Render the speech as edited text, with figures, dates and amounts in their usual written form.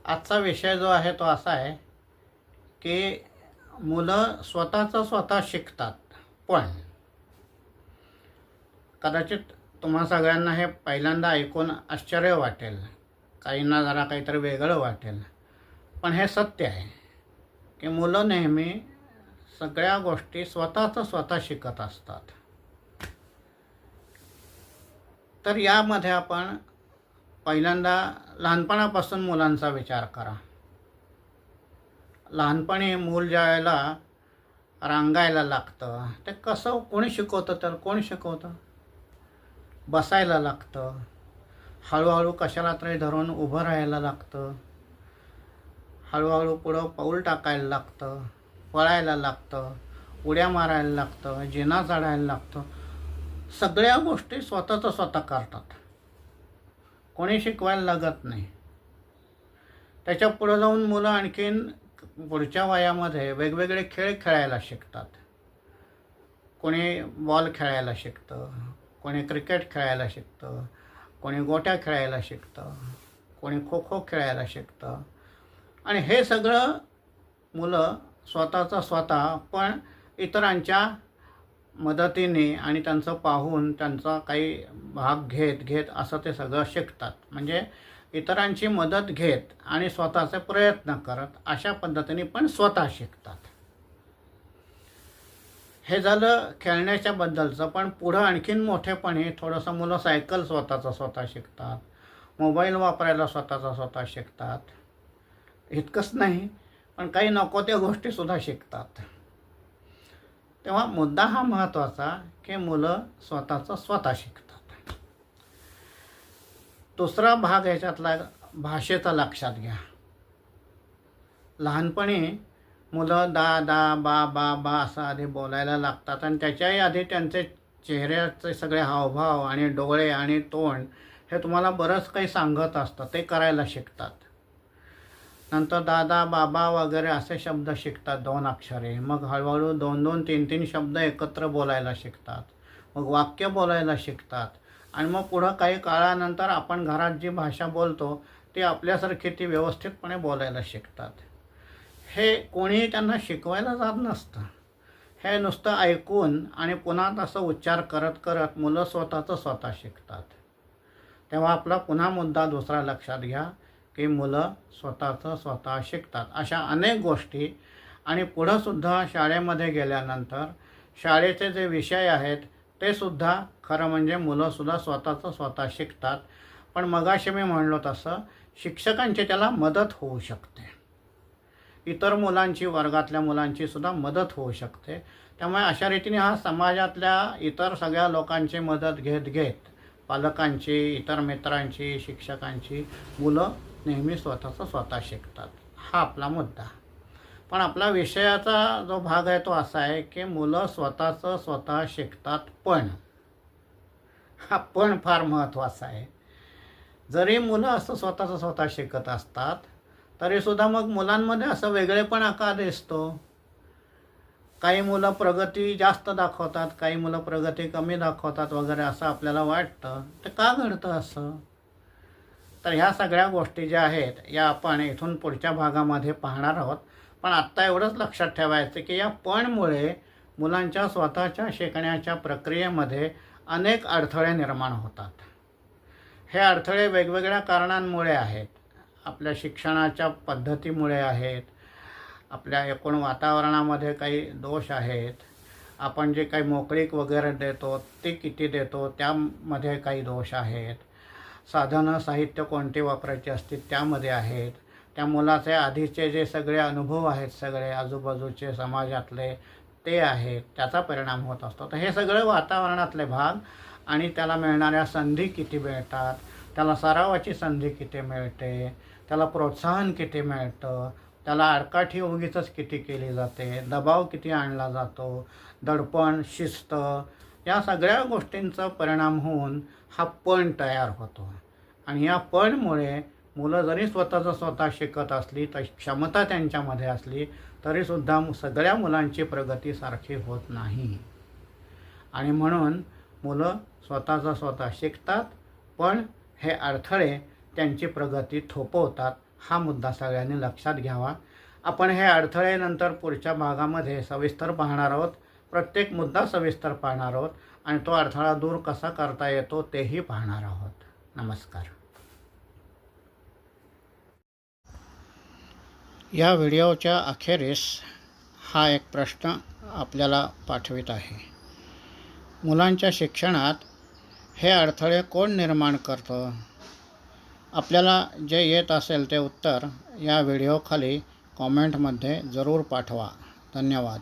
आजचा विषय जो आहे तो असा आहे की मुलं स्वतः शिकतात. पण कदाचित तुम्हा सगळ्यांना हे पहिल्यांदा ऐकून आश्चर्य वाटेल, काहींना जरा काहीतरी वेगळं वाटेल, पण हे सत्य आहे की मुलं नेहमी सगळ्या गोष्टी स्वतः शिकत असतात. तर यामध्ये आपण पहिल्यांदा लहानपणापासून मुलांचा विचार करा. लहानपणी मूल ज्यावेळेला रांगायला लागतं ते कसं कोणी शिकवतं? तर कोण शिकवतं? बसायला लागतं, हळूहळू कशाला तरी धरून उभं राहायला लागतं, हळूहळू पुढं पाऊल टाकायला लागतं, पळायला लागतं, उड्या मारायला लागतं, जिना चढायला लागतं. सगळ्या गोष्टी स्वतः करतात, कोणी शिकवायला लागत नाही. त्याच्या पुढं जाऊन मुलं आणखीन पुढच्या वयामध्ये वेगवेगळे खेळ खेळायला शिकतात. कोणी बॉल खेळायला शिकतं, कोणी क्रिकेट खेळायला शिकतं, कोणी गोट्या खेळायला शिकतं, कोणी खो खो खेळायला शिकतं. आणि हे सगळं मुलं स्वतः पण इतरांच्या मदतीने आणि त्यांचं पाहून त्यांचा काही भाग घेत असं ते सगळं शिकतात. म्हणजे इतरांची मदत घेत आणि स्वतःचे प्रयत्न करत अशा पद्धतीने पण स्वतः शिकतात. हे झालं खेळण्याच्या बद्दलचं. पण पुढं आणखीन मोठेपणी थोडंसं मुलं सायकल स्वतः शिकतात, मोबाईल वापरायला स्वतः शिकतात. इतकंच नाही, पण काही नको त्या गोष्टीसुद्धा शिकतात. तेव्हा मुद्दा हा महत्त्वाचा की मुलं स्वतः शिकतात. दुसरा भाग ह्याच्यातला भाषेचा लक्षात घ्या. लहानपणी मुलं दा बा असं आधी बोलायला लागतात आणि त्याच्याही आधी त्यांचे चेहऱ्याचे सगळे हावभाव आणि डोळे आणि तोंड हे तुम्हाला बरंच काही सांगत असतं, ते करायला शिकतात. नंतर दादा बाबा वगैरे असे शब्द शिकतात, 2 अक्षरे. मग हळूहळू 2-2 3-3 शब्द एकत्र बोलायला शिकतात, मग वाक्य बोलायला शिकतात. आणि मग पुढं काही काळानंतर आपण घरात जी भाषा बोलतो ती आपल्यासारखी ती व्यवस्थितपणे बोलायला शिकतात. हे कोणीही त्यांना शिकवायला जात नसतं. हे नुसतं ऐकून आणि पुन्हा तसं उच्चार करत मुलं स्वतः शिकतात. तेव्हा आपला पुन्हा मुद्दा दुसरा लक्षात घ्या की मुलं स्वतः शिकतात. अशा अनेक गोष्टी. आणि पुढंसुद्धा शाळेमध्ये गेल्यानंतर शाळेचे जे विषय आहेत ते सुद्धा खरं म्हणजे मुलंसुद्धा स्वतः शिकतात. पण मगाशी मी म्हणलो तसं शिक्षकांची त्याला मदत होऊ शकते, इतर मुलांची, वर्गातल्या मुलांची सुद्धा मदत होऊ शकते. त्यामुळे अशा रीतीने हा समाजातल्या इतर सगळ्या लोकांची मदत घेत पालकांची, इतर मित्रांची, शिक्षकांची मुलं नेहमी स्वतः शिकतात. हा आपला मुद्दा. पण आपला विषयाचा जो भाग आहे तो असा आहे की मुलं स्वतः शिकतात. पण हा पण फार महत्त्वाचा आहे. जरी मुलं असं स्वतः शिकत असतात तरीसुद्धा मग मुलांमध्ये असं वेगळेपणा का दिसतो? काही मुलं प्रगती जास्त दाखवतात, काही मुलं प्रगती कमी दाखवतात वगैरे असं आपल्याला वाटतं. ते का घडतं असं? तर ह्या सगळ्या गोष्टी ज्या आहेत या आपण इथून पुढच्या भागामध्ये पाहणार आहोत. पण आत्ता एवढंच लक्षात ठेवायचं की या पणमुळे मुलांच्या स्वतःच्या शिकण्याच्या प्रक्रियेमध्ये अनेक अडथळे निर्माण होतात. हे अडथळे वेगवेगळ्या कारणांमुळे आहेत. आपल्या शिक्षणाच्या पद्धतीमुळे आहेत, आपल्या एकूण वातावरणामध्ये काही दोष आहेत, आपण जे काही मोकळीक वगैरे देतो ते किती देतो त्यामध्ये काही दोष आहेत, साधनं साहित्य कोणते वापरायचे असतील त्यामध्ये आहेत, त्या मुलाचे आधीचे जे सगळे अनुभव आहेत सगळे आजूबाजूचे समाजातले ते आहेत, त्याचा परिणाम होत असतो. तर हे सगळं वातावरणातले भाग आणि त्याला मिळणाऱ्या संधी किती मिळतात, त्याला सरावाची संधी किती मिळते, त्याला प्रोत्साहन किती मिळतं, त्याला आडकाठी उगीचच किती केली जाते, दबाव किती आणला जातो, दडपण, शिस्त, या सगळ्या गोष्टींचा परिणाम होऊन हा पण तयार होतो. आणि या पणमुळे मुलं जरी स्वतः शिकत असली, तर क्षमता त्यांच्यामध्ये असली तरीसुद्धा सगळ्या मुलांची प्रगती सारखी होत नाही. आणि म्हणून मुलं स्वतः शिकतात, पण हे अडथळे त्यांची प्रगती थोपवतात. हा मुद्दा सगळ्यांनी लक्षात घ्यावा. आपण हे अडथळे नंतर पुढच्या भागामध्ये सविस्तर पाहणार आहोत. प्रत्येक मुद्दा सविस्तर पाहणार आहोत आणि तो अडथळा दूर कसा करता येतो तेही पाहणार आहोत. नमस्कार. या व्हिडिओच्या अखेरीस हा एक प्रश्न आपल्याला पाठवित आहे. मुलांच्या शिक्षणात हे अडथळे कोण निर्माण करतं? आपल्याला जे येत असेल ते उत्तर या व्हिडिओखाली कॉमेंटमध्ये जरूर पाठवा. धन्यवाद.